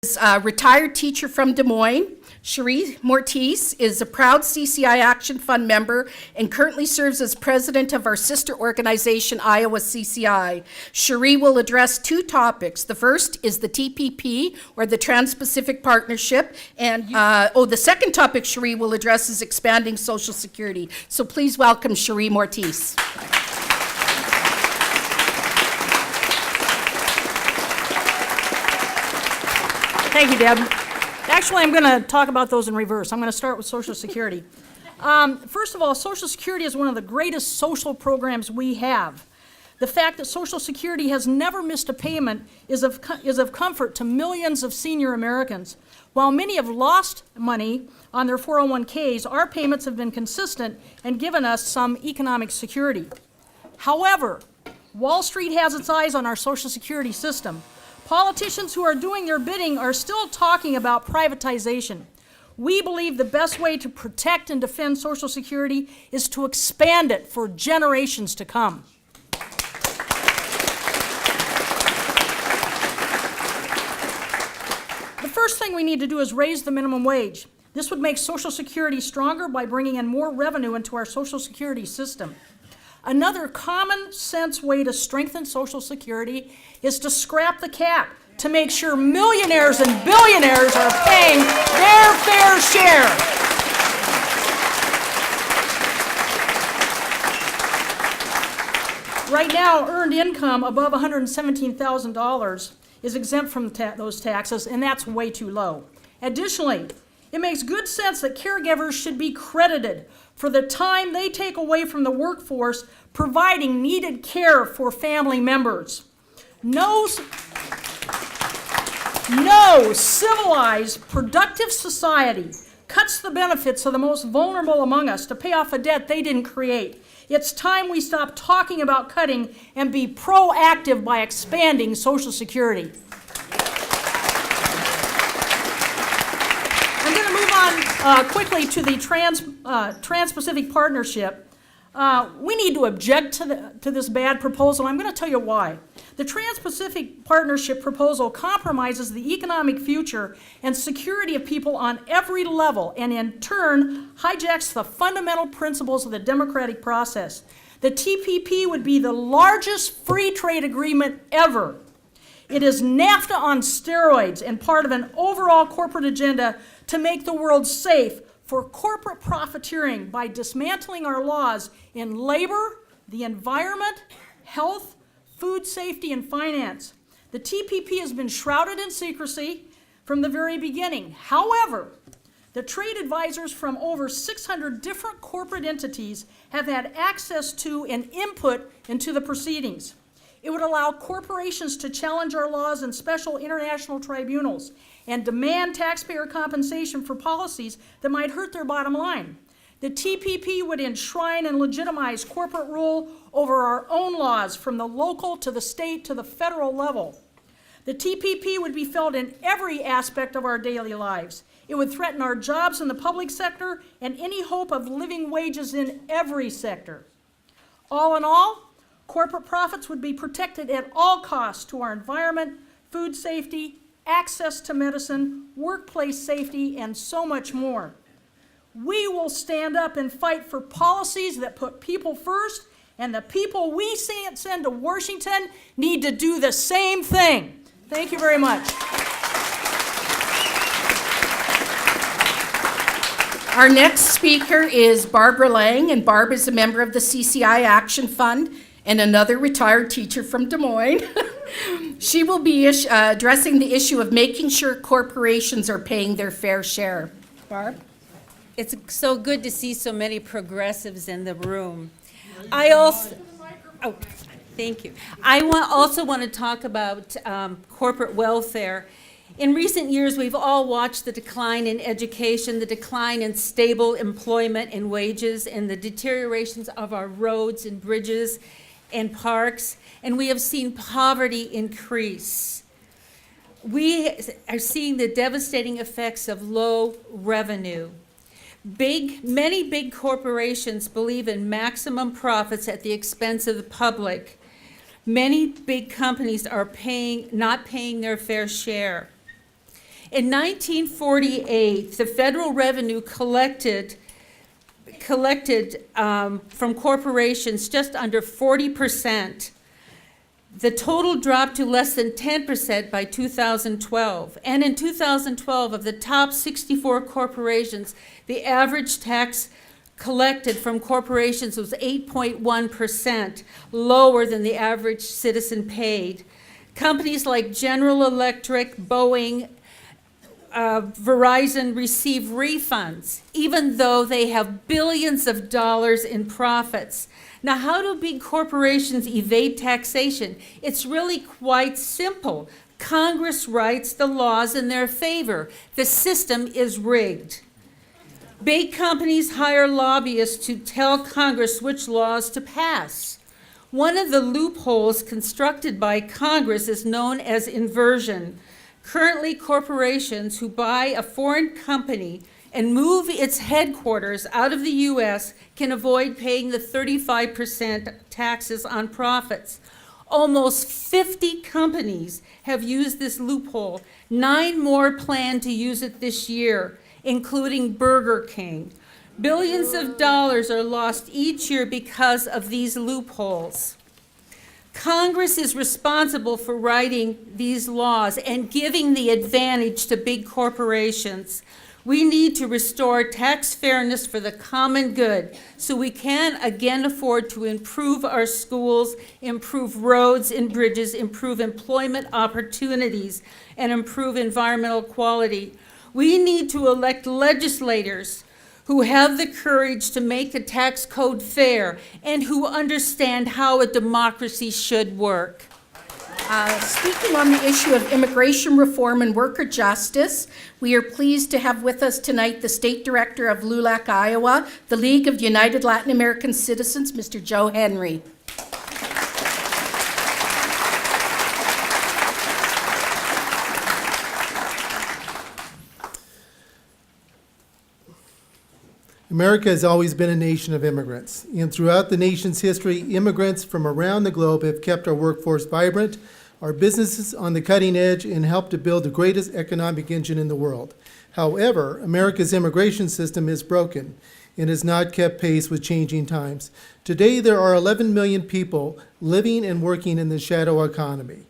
is a retired teacher from Des Moines. Cherie Mortiz is a proud CCI Action Fund member and currently serves as president of our sister organization, Iowa CCI. Cherie will address two topics. The first is the TPP, or the Trans-Pacific Partnership, and the second topic Cherie will address is expanding Social Security. So please welcome Cherie Mortiz. Thank you, Deb. Actually, I'm going to talk about those in reverse. I'm going to start with Social Security. First of all, Social Security is one of the greatest social programs we have. The fact that Social Security has never missed a payment is of comfort to millions of senior Americans. While many have lost money on their 401ks, our payments have been consistent and given us some economic security. However, Wall Street has its eyes on our Social Security system. Politicians who are doing their bidding are still talking about privatization. We believe the best way to protect and defend Social Security is to expand it for generations to come. The first thing we need to do is raise the minimum wage. This would make Social Security stronger by bringing in more revenue into our Social Security system. Another common sense way to strengthen Social Security is to scrap the cap to make sure millionaires and billionaires are paying their fair share. Right now, earned income above $117,000 is exempt from those taxes, and that's way too low. Additionally, it makes good sense that caregivers should be credited for the time they take away from the workforce providing needed care for family members. No civilized, productive society cuts the benefits of the most vulnerable among us to pay off a debt they didn't create. It's time we stop talking about cutting and be proactive by expanding Social Security. Quickly to the Trans-Pacific Partnership. We need to object to this bad proposal. I'm going to tell you why. The Trans-Pacific Partnership proposal compromises the economic future and security of people on every level, and in turn hijacks the fundamental principles of the democratic process. The TPP would be the largest free trade agreement ever. It is NAFTA on steroids and part of an overall corporate agenda to make the world safe for corporate profiteering by dismantling our laws in labor, the environment, health, food safety, and finance. The TPP has been shrouded in secrecy from the very beginning. However, the trade advisors from over 600 different corporate entities have had access to and input into the proceedings. It would allow corporations to challenge our laws in special international tribunals and demand taxpayer compensation for policies that might hurt their bottom line. The TPP would enshrine and legitimize corporate rule over our own laws from the local to the state to the federal level. The TPP would be felt in every aspect of our daily lives. It would threaten our jobs in the public sector and any hope of living wages in every sector. All in all, corporate profits would be protected at all costs to our environment, food safety, access to medicine, workplace safety, and so much more. We will stand up and fight for policies that put people first, and the people we send to Washington need to do the same thing. Thank you very much. Our next speaker is Barbara Lang, and Barb is a member of the CCI Action Fund and another retired teacher from Des Moines. She will be addressing the issue of making sure corporations are paying their fair share. Barb? It's so good to see so many progressives in the room. Thank you. I also want to talk about corporate welfare. In recent years, we've all watched the decline in education, the decline in stable employment and wages, and the deteriorations of our roads and bridges and parks, and we have seen poverty increase. We are seeing the devastating effects of low revenue. Many big corporations believe in maximum profits at the expense of the public. Many big companies are not paying their fair share. In 1948, the federal revenue collected from corporations just under 40%. The total dropped to less than 10% by 2012. And in 2012, of the top 64 corporations, the average tax collected from corporations was 8.1%, lower than the average citizen paid. Companies like General Electric, Boeing, Verizon receive refunds, even though they have billions of dollars in profits. Now, how do big corporations evade taxation? It's really quite simple. Congress writes the laws in their favor. The system is rigged. Big companies hire lobbyists to tell Congress which laws to pass. One of the loopholes constructed by Congress is known as inversion. Currently, corporations who buy a foreign company and move its headquarters out of the U.S. can avoid paying the 35% taxes on profits. Almost 50 companies have used this loophole. 9 more plan to use it this year, including Burger King. Billions of dollars are lost each year because of these loopholes. Congress is responsible for writing these laws and giving the advantage to big corporations. We need to restore tax fairness for the common good so we can again afford to improve our schools, improve roads and bridges, improve employment opportunities, and improve environmental quality. We need to elect legislators who have the courage to make the tax code fair and who understand how a democracy should work. Speaking on the issue of immigration reform and worker justice, we are pleased to have with us tonight the State Director of LULAC, Iowa, the League of United Latin American Citizens, Mr. Joe Henry. America has always been a nation of immigrants, and throughout the nation's history, immigrants from around the globe have kept our workforce vibrant, our businesses on the cutting edge, and helped to build the greatest economic engine in the world. However, America's immigration system is broken and has not kept pace with changing times. Today, there are 11 million people living and working in the shadow economy.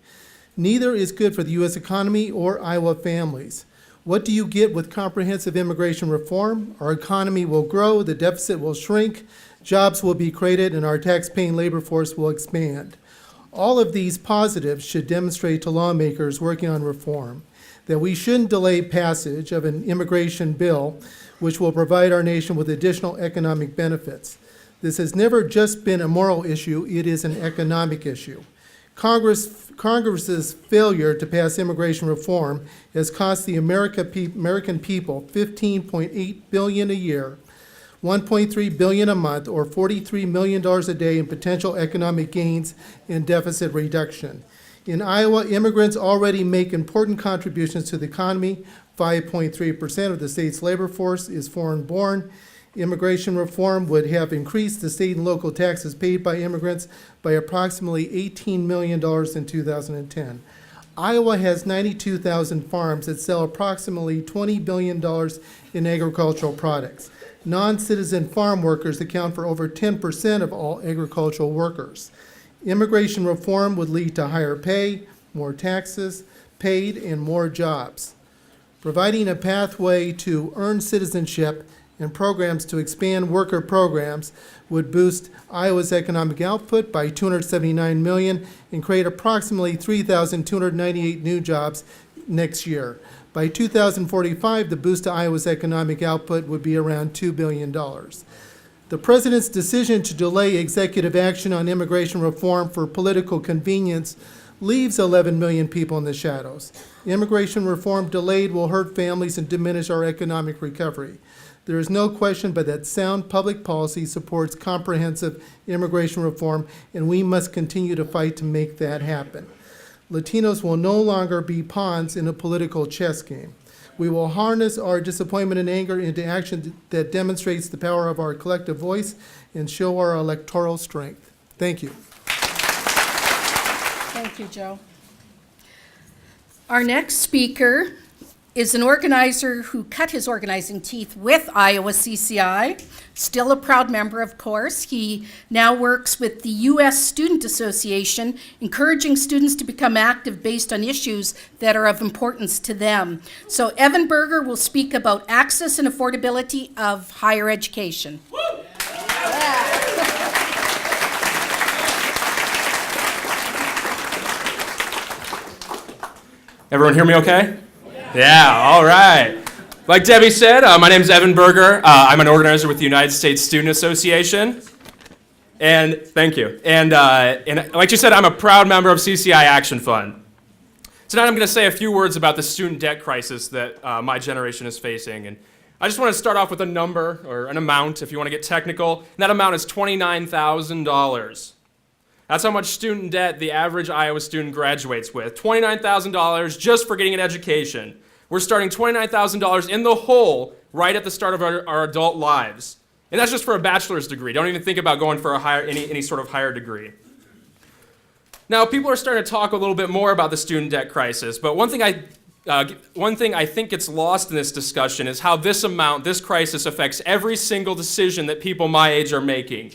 Neither is good for the U.S. economy or Iowa families. What do you get with comprehensive immigration reform? Our economy will grow, the deficit will shrink, jobs will be created, and our tax-paying labor force will expand. All of these positives should demonstrate to lawmakers working on reform that we shouldn't delay passage of an immigration bill which will provide our nation with additional economic benefits. This has never just been a moral issue, it is an economic issue. Congress's failure to pass immigration reform has cost the American people $15.8 billion a year, $1.3 billion a month, or $43 million a day in potential economic gains and deficit reduction. In Iowa, immigrants already make important contributions to the economy. 5.3% of the state's labor force is foreign-born. Immigration reform would have increased the state and local taxes paid by immigrants by approximately $18 million in 2010. Iowa has 92,000 farms that sell approximately $20 billion in agricultural products. Non-citizen farm workers account for over 10% of all agricultural workers. Immigration reform would lead to higher pay, more taxes paid, and more jobs. Providing a pathway to earn citizenship and programs to expand worker programs would boost Iowa's economic output by $279 million and create approximately 3,298 new jobs next year. By 2045, the boost to Iowa's economic output would be around $2 billion. The president's decision to delay executive action on immigration reform for political convenience leaves 11 million people in the shadows. Immigration reform delayed will hurt families and diminish our economic recovery. There is no question but that sound public policy supports comprehensive immigration reform, and we must continue to fight to make that happen. Latinos will no longer be pawns in a political chess game. We will harness our disappointment and anger into action that demonstrates the power of our collective voice and show our electoral strength. Thank you. Thank you, Joe. Our next speaker is an organizer who cut his organizing teeth with Iowa CCI, still a proud member, of course. He now works with the U.S. Student Association, encouraging students to become active based on issues that are of importance to them. So Evan Berger will speak about access and affordability of higher education. Everyone hear me okay? Yeah, all right. Like Debbie said, my name is Evan Berger. I'm an organizer with the United States Student Association. And thank you. And like you said, I'm a proud member of CCI Action Fund. Tonight I'm going to say a few words about the student debt crisis that my generation is facing. And I just want to start off with a number, or an amount, if you want to get technical. And that amount is $29,000. That's how much student debt the average Iowa student graduates with. $29,000 just for getting an education. We're starting $29,000 in the hole right at the start of our adult lives. And that's just for a bachelor's degree. Don't even think about going for any sort of higher degree. Now, people are starting to talk a little bit more about the student debt crisis, but one thing I think gets lost in this discussion is how this crisis affects every single decision that people my age are making.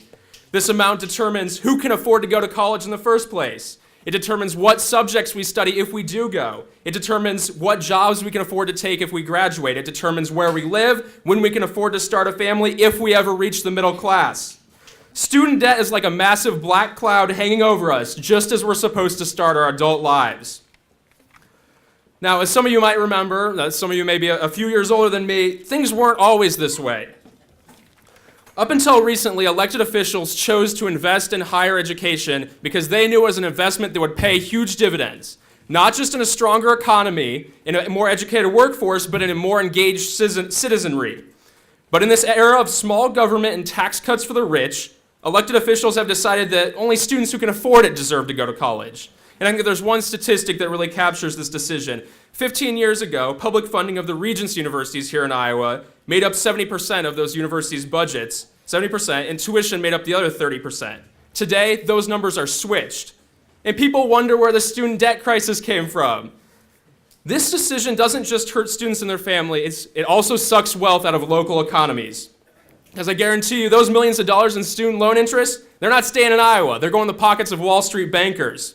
This amount determines who can afford to go to college in the first place. It determines what subjects we study if we do go. It determines what jobs we can afford to take if we graduate. It determines where we live, when we can afford to start a family, if we ever reach the middle class. Student debt is like a massive black cloud hanging over us just as we're supposed to start our adult lives. Now, as some of you might remember, some of you may be a few years older than me, things weren't always this way. Up until recently, elected officials chose to invest in higher education because they knew it was an investment that would pay huge dividends, not just in a stronger economy, in a more educated workforce, but in a more engaged citizenry. But in this era of small government and tax cuts for the rich, elected officials have decided that only students who can afford it deserve to go to college. And I think there's one statistic that really captures this decision. 15 years ago, public funding of the Regents universities here in Iowa made up 70% of those universities' budgets, 70%, and tuition made up the other 30%. Today, those numbers are switched. And people wonder where the student debt crisis came from. This decision doesn't just hurt students and their families, it also sucks wealth out of local economies. Because I guarantee you, those millions of dollars in student loan interest, they're not staying in Iowa. They're going in the pockets of Wall Street bankers.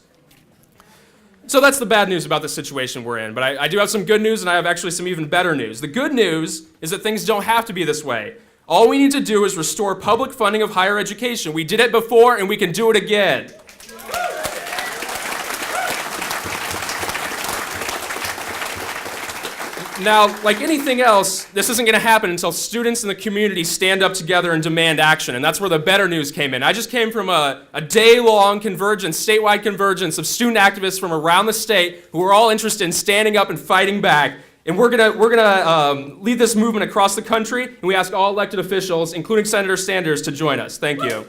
So that's the bad news about the situation we're in. But I do have some good news, and I have actually some even better news. The good news is that things don't have to be this way. All we need to do is restore public funding of higher education. We did it before, and we can do it again. Now, like anything else, this isn't going to happen until students in the community stand up together and demand action, and that's where the better news came in. I just came from a day-long convergence, statewide convergence of student activists from around the state who are all interested in standing up and fighting back, and we're gonna lead this movement across the country, and we ask all elected officials, including Senator Sanders, to join us. Thank you.